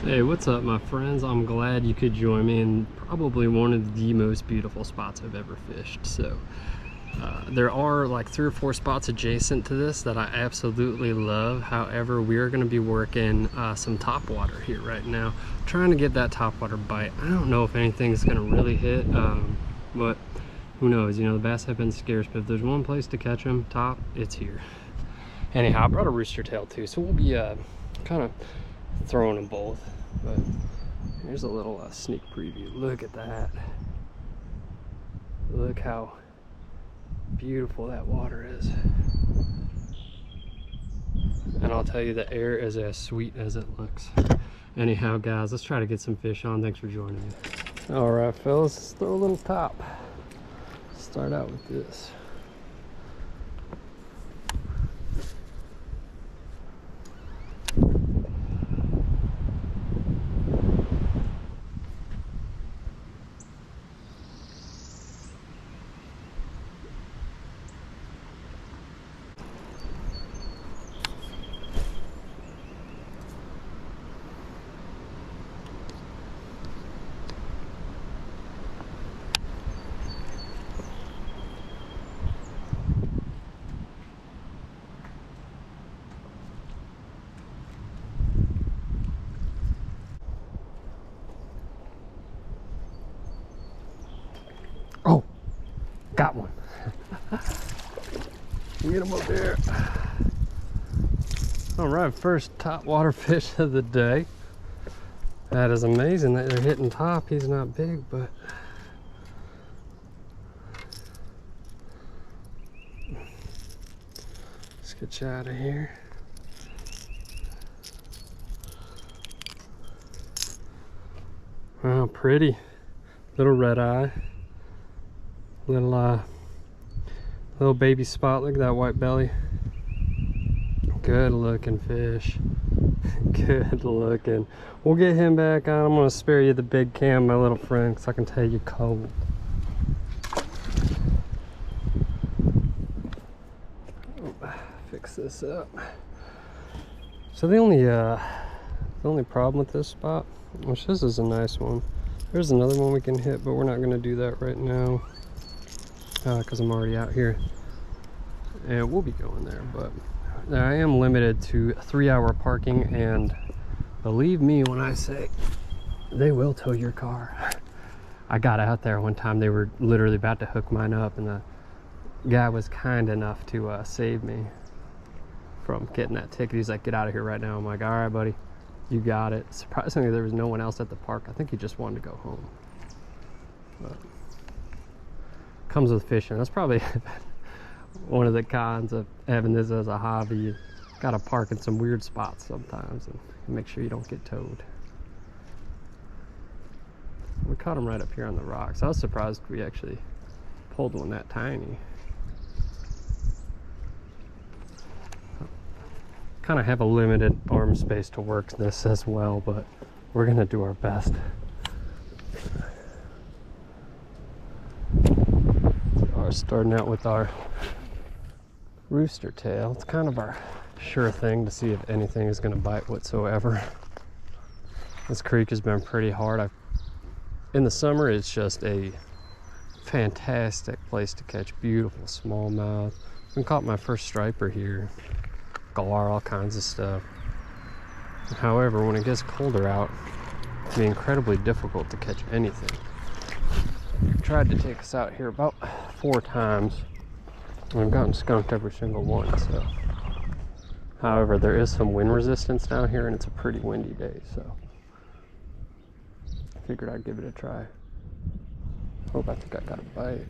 Hey, what's up, my friends? I'm glad you could join me in probably one of the most beautiful spots I've ever fished. So there are like 3 or 4 spots adjacent to this that I absolutely love. However, we are going to be working some topwater here right now, trying to get that topwater bite. I don't know if anything's going to really hit, but who knows? You know, the bass have been scarce, but if there's one place to catch them top, it's here. Anyhow, I brought a rooster tail too, so we'll be kind of throwing them both. But here's a little sneak preview. Look at that. Look how beautiful that water is. And I'll tell you, the air is as sweet as it looks. Anyhow, guys, let's try to get some fish on. Thanks for joining me. All right, fellas, let's throw a little top. Start out with this. Oh, got one. Get him up there. All right, first top water fish of the day. That is amazing that they're hitting top. He's not big, but let's get you out of here. Wow, pretty. Little red eye. Little baby spot. Look at that white belly. Good looking fish. Good looking. We'll get him back on. I'm gonna spare you the big cam, my little friend, because I can tell you cold. Fix this up. So the only problem with this spot, which this is a nice one. There's another one we can hit, but we're not gonna do that right now. Because I'm already out here and we'll be going there, but I am limited to 3-hour parking, and believe me when I say they will tow your car. I got out there one time, they were literally about to hook mine up, and the guy was kind enough to save me from getting that ticket. He's like, get out of here right now. I'm like, all right, buddy, you got it. Surprisingly, there was no one else at the park. I think he just wanted to go home. But comes with fishing. That's probably one of the cons of having this as a hobby. You gotta park in some weird spots sometimes and make sure you don't get towed. We caught him right up here on the rocks. I was surprised we actually pulled one that tiny. Kind of have a limited arm space to work this as well, but we're gonna do our best. Starting out with our rooster tail. It's kind of our sure thing to see if anything is going to bite whatsoever. This creek has been pretty hard. In the summer, it's just a fantastic place to catch beautiful smallmouth. I caught my first striper here, galar, all kinds of stuff. However, when it gets colder out, it can be incredibly difficult to catch anything. Tried to take us out here about 4 times, and I've gotten skunked every single one. So, however, there is some wind resistance down here, and it's a pretty windy day, so I figured I'd give it a try. Oh, I think I got a bite.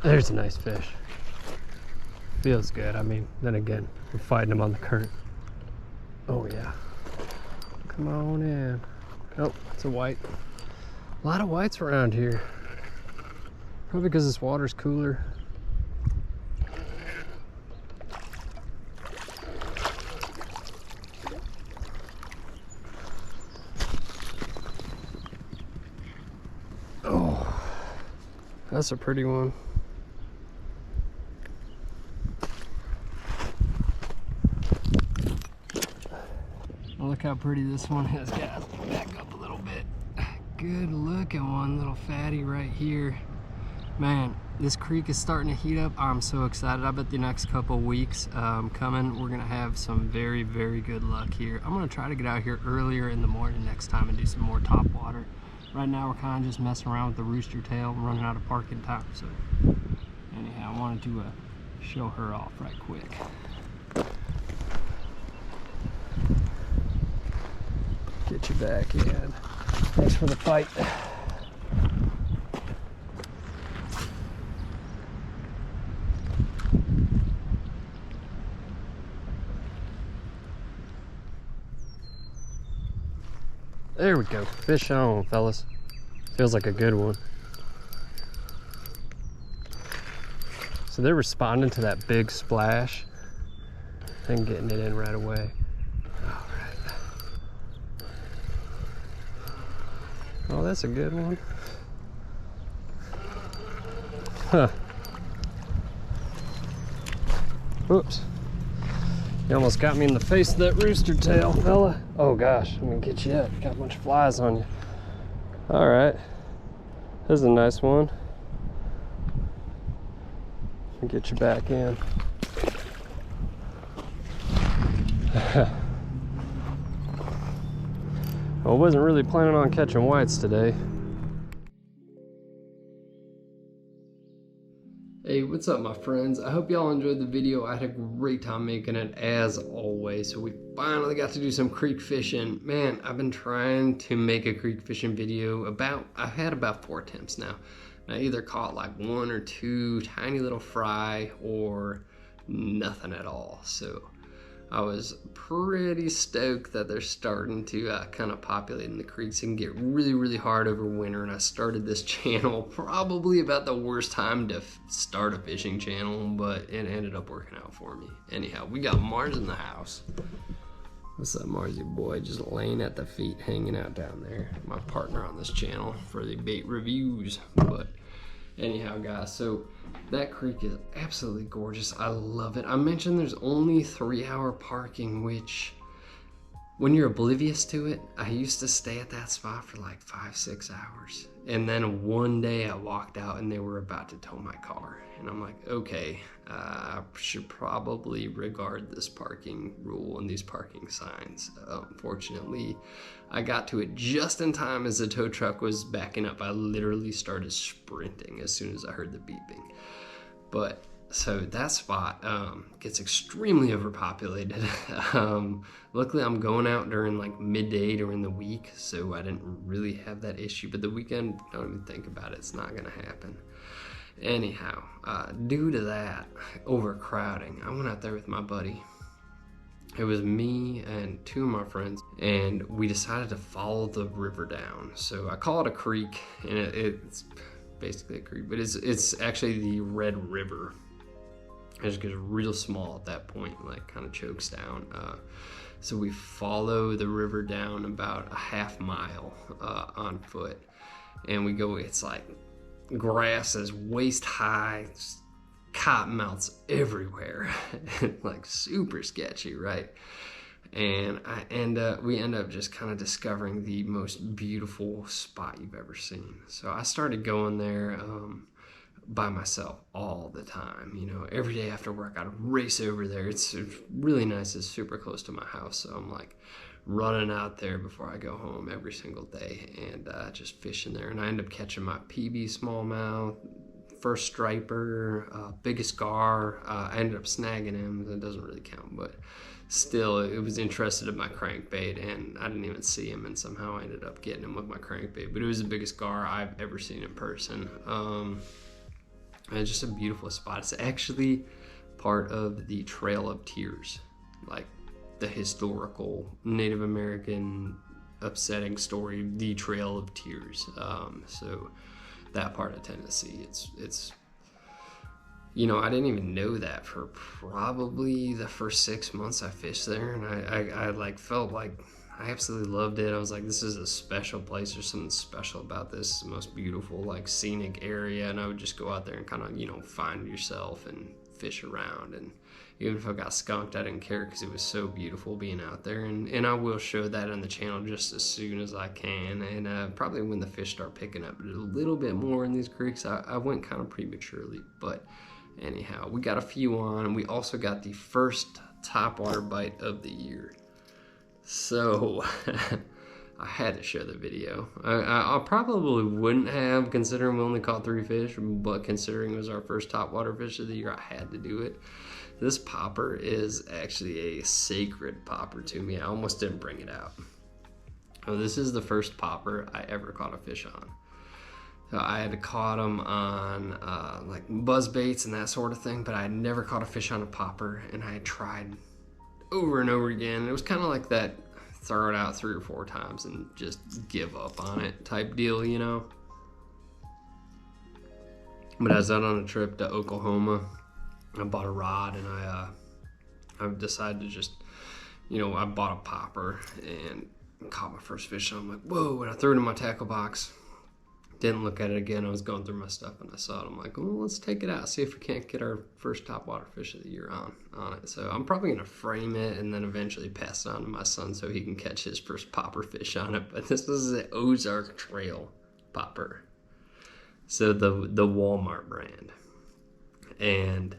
There's a nice fish. Feels good. I mean, then again, we're fighting him on the current. Oh yeah. Come on in. Oh, it's a white. A lot of whites around here. Probably because this water's cooler. Oh, that's a pretty one. Look how pretty this one is, guys. Back up a little bit. Good looking one, little fatty right here. Man, this creek is starting to heat up. I'm so excited. I bet the next couple weeks coming, we're gonna have some very, very good luck here. I'm gonna try to get out here earlier in the morning next time and do some more top water. Right now, we're kind of just messing around with the rooster tail, running out of parking time. So anyhow, I wanted to show her off right quick. Get you back in. Thanks for the fight. There we go. Fish on, fellas. Feels like a good one. So they're responding to that big splash and getting it in right away. All right. Oh, that's a good one. Huh. Whoops. You almost got me in the face of that rooster tail, fella. Oh gosh, I'm gonna get you up. Got a bunch of flies on you. All right, this is a nice one. I'll get you back in. I wasn't really planning on catching whites today. Hey, what's up, my friends? I hope y'all enjoyed the video. I had a great time making it, as always. So we finally got to do some creek fishing. Man, I've been trying to make a creek fishing video I've had about 4 attempts now. I either caught like 1 or 2 tiny little fry or nothing at all. So I was pretty stoked that they're starting to kind of populate in the creeks and get really, really hard over winter. And I started this channel probably about the worst time to start a fishing channel, but it ended up working out for me. Anyhow, we got Mars in the house. What's up, Marsy boy? Just laying at the feet, hanging out down there. My partner on this channel for the bait reviews. But anyhow, guys, so that creek is absolutely gorgeous. I love it. I mentioned there's only 3-hour parking, which when you're oblivious to it, I used to stay at that spot for like 5-6 hours. And then one day I walked out and they were about to tow my car. And I'm like, okay, I should probably regard this parking rule and these parking signs. Unfortunately, I got to it just in time as the tow truck was backing up. I literally started sprinting as soon as I heard the beeping. But so that spot gets extremely overpopulated. Luckily, I'm going out during like midday during the week, so I didn't really have that issue. But the weekend, don't even think about it. It's not gonna happen. Anyhow, due to that overcrowding, I went out there with my buddy. It was me and 2 of my friends, and we decided to follow the river down. So I call it a creek, and it's basically a creek, but it's actually the Red River. It just gets real small at that point, like kind of chokes down. So we follow the river down about a half mile on foot, and we go, it's like grass is waist high, cottonmouths everywhere, like super sketchy, right? And we end up just kind of discovering the most beautiful spot you've ever seen. So I started going there by myself all the time. You know, every day after work I'd race over there. It's really nice. It's super close to my house, so I'm like running out there before I go home every single day and just fishing there. And I end up catching my PB smallmouth, first striper, biggest gar. I ended up snagging him. That doesn't really count, but still, it was interested in my crankbait, and I didn't even see him, and somehow I ended up getting him with my crankbait. But it was the biggest gar I've ever seen in person. And it's just a beautiful spot. It's actually part of the Trail of Tears, like the historical Native American upsetting story, the Trail of Tears. So that part of Tennessee, it's you know, I didn't even know that for probably the first 6 months I fished there, and I like felt like I absolutely loved it. I was like, this is a special place. There's something special about this. It's the most beautiful, like, scenic area. And I would just go out there and kind of, you know, find yourself and fish around. And Even if I got skunked, I didn't care because it was so beautiful being out there. And I will show that on the channel just as soon as I can. And probably when the fish start picking up a little bit more in these creeks, I went kind of prematurely. But anyhow, we got a few on, and we also got the first topwater bite of the year. So I had to share the video. I probably wouldn't have, considering we only caught 3 fish, but considering it was our first topwater fish of the year, I had to do it. This popper is actually a sacred popper to me. I almost didn't bring it out. So this is the first popper I ever caught a fish on. So I had caught them on like buzz baits and that sort of thing, but I had never caught a fish on a popper, and I had tried over and over again. It was kind of like that throw it out 3 or 4 times and just give up on it type deal, you know? But I was out on a trip to Oklahoma. I bought a rod, and I decided to just, you know, I bought a popper and caught my first fish. And I'm like, whoa, and I threw it in my tackle box. Didn't look at it again. I was going through my stuff and I saw it. I'm like, well, let's take it out, see if we can't get our first topwater fish of the year on it. So I'm probably going to frame it and then eventually pass it on to my son so he can catch his first popper fish on it. But this is the Ozark Trail popper. So the Walmart brand. And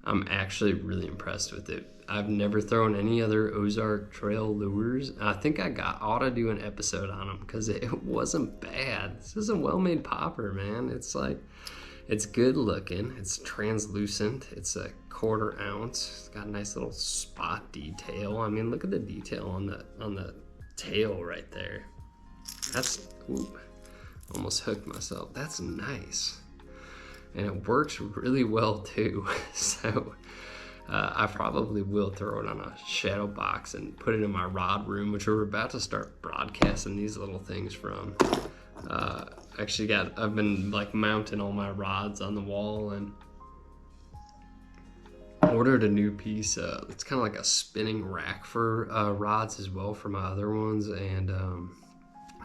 I'm actually really impressed with it. I've never thrown any other Ozark Trail lures. I think I ought to do an episode on them because it wasn't bad. This is a well-made popper, man. It's like, it's good looking. It's translucent. It's a 1/4 ounce. It's got a nice little spot detail. I mean, look at the detail on the tail right there. That's, ooh, almost hooked myself. That's nice. And it works really well too. So I probably will throw it on a shadow box and put it in my rod room, which we're about to start broadcasting these little things from. I've been like mounting all my rods on the wall, and ordered a new piece. It's kind of like a spinning rack for rods as well for my other ones, and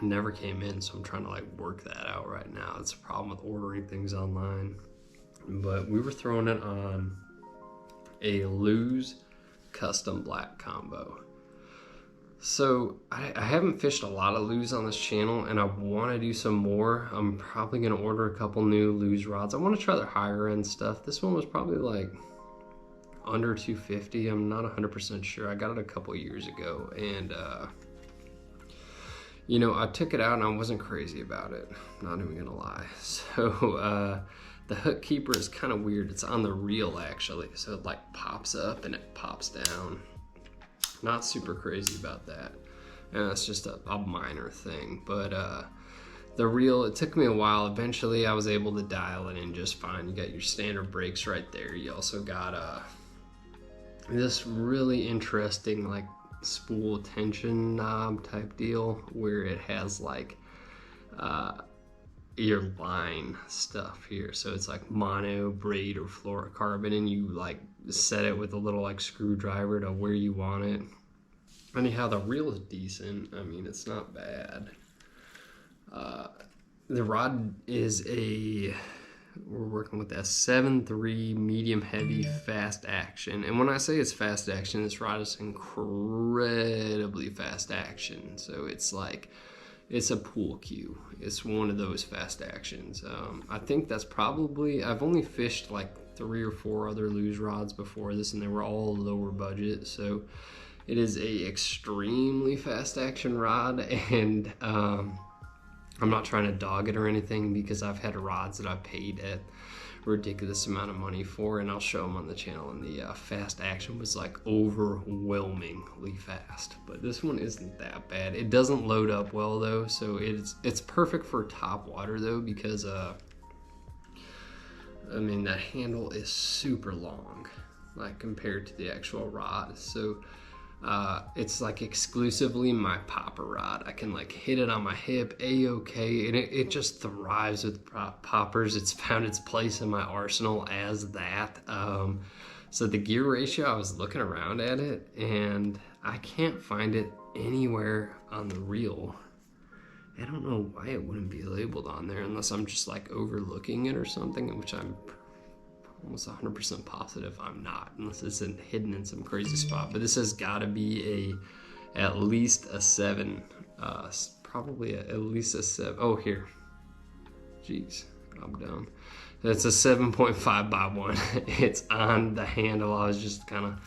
never came in, so I'm trying to like work that out right now. It's a problem with ordering things online. But we were throwing it on a Lews custom black combo. So I haven't fished a lot of Lews on this channel, and I want to do some more. I'm probably going to order a couple new Lews rods. I want to try their higher end stuff. This one was probably like under $250. I'm not 100% sure. I got it a couple years ago, and you know, I took it out and I wasn't crazy about it. I'm not even gonna lie. So the hook keeper is kind of weird. It's on the reel actually, so it like pops up and it pops down. Not super crazy about that, and that's just a minor thing. But the reel, it took me a while. Eventually I was able to dial it in just fine. You got your standard brakes right there. You also got this really interesting like spool tension knob type deal where it has like your line stuff here. So it's like mono, braid, or fluorocarbon, and you like set it with a little like screwdriver to where you want it. Anyhow, the reel is decent. I mean, it's not bad. The rod is we're working with a 7.3 medium heavy fast action, and when I say it's fast action, this rod is incredibly fast action. So it's like, it's a pool cue. It's one of those fast actions. I think that's probably, I've only fished like 3 or 4 other Lews rods before this, and they were all lower budget. So it is a extremely fast action rod, and I'm not trying to dog it or anything, because I've had rods that I've paid a ridiculous amount of money for, and I'll show them on the channel, and the fast action was like overwhelmingly fast. But this one isn't that bad. It doesn't load up well though, so it's perfect for top water though, because I mean, that handle is super long, like compared to the actual rod. So it's like exclusively my popper rod. I can like hit it on my hip a-okay, and it just thrives with poppers. It's found its place in my arsenal as that. So the gear ratio, I was looking around at it and I can't find it anywhere on the reel. I don't know why it wouldn't be labeled on there, unless I'm just like overlooking it or something, which I'm almost 100% positive I'm not, unless it's hidden in some crazy spot. But this has got to be at least a 7. Probably at least a 7. Oh, here. Jeez, I'm dumb. It's a 7.5 by 1. It's on the handle. I was just kind of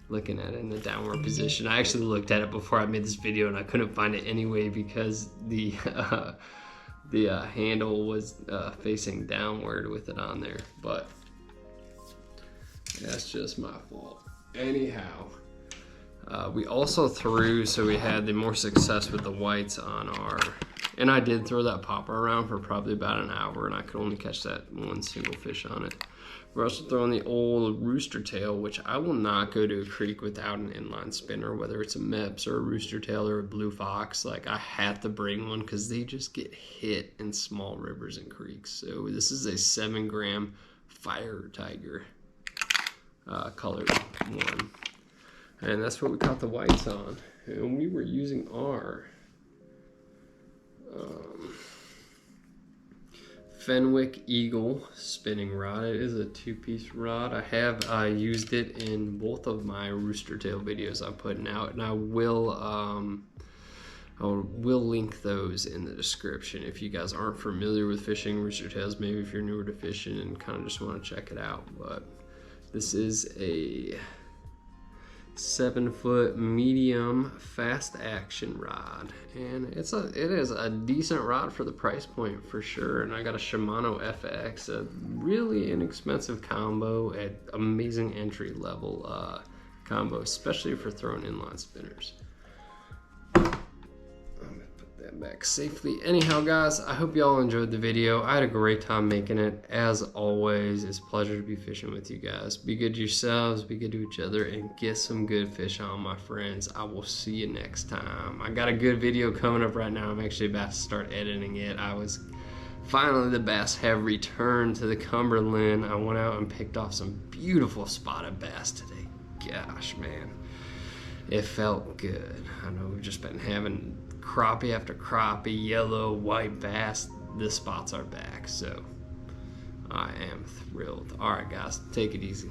looking at it in the downward position. I actually looked at it before I made this video and I couldn't find it anyway because the handle was facing downward with it on there, but that's just my fault. Anyhow, we also threw, so we had the more success with the whites on our, and I did throw that popper around for probably about an hour and I could only catch that one single fish on it. We're also throwing the old rooster tail, which I will not go to a creek without an inline spinner, whether it's a Meps or a rooster tail or a blue fox. Like, I had to bring one because they just get hit in small rivers and creeks. So this is a 7-gram Fire Tiger colored one. And that's what we caught the whites on. And we were using our Fenwick Eagle spinning rod. It is a 2-piece rod. I have used it in both of my rooster tail videos I'm putting out, and I will link those in the description if you guys aren't familiar with fishing rooster tails. Maybe if you're newer to fishing and kind of just want to check it out. But this is a 7-foot medium fast action rod, and it is a decent rod for the price point for sure. And I got a Shimano FX, a really inexpensive combo at amazing entry level combo, especially for throwing inline spinners. Back safely. Anyhow, guys, I hope y'all enjoyed the video. I had a great time making it. As always, it's a pleasure to be fishing with you guys. Be good to yourselves, be good to each other, and get some good fish on, my friends. I will see you next time. I got a good video coming up right now. I'm actually about to start editing it. Finally, the bass have returned to the Cumberland. I went out and picked off some beautiful spotted bass today. Gosh, man, it felt good. I know we've just been having crappie after crappie, yellow, white bass. The spots are back, so I am thrilled. All right, guys, take it easy.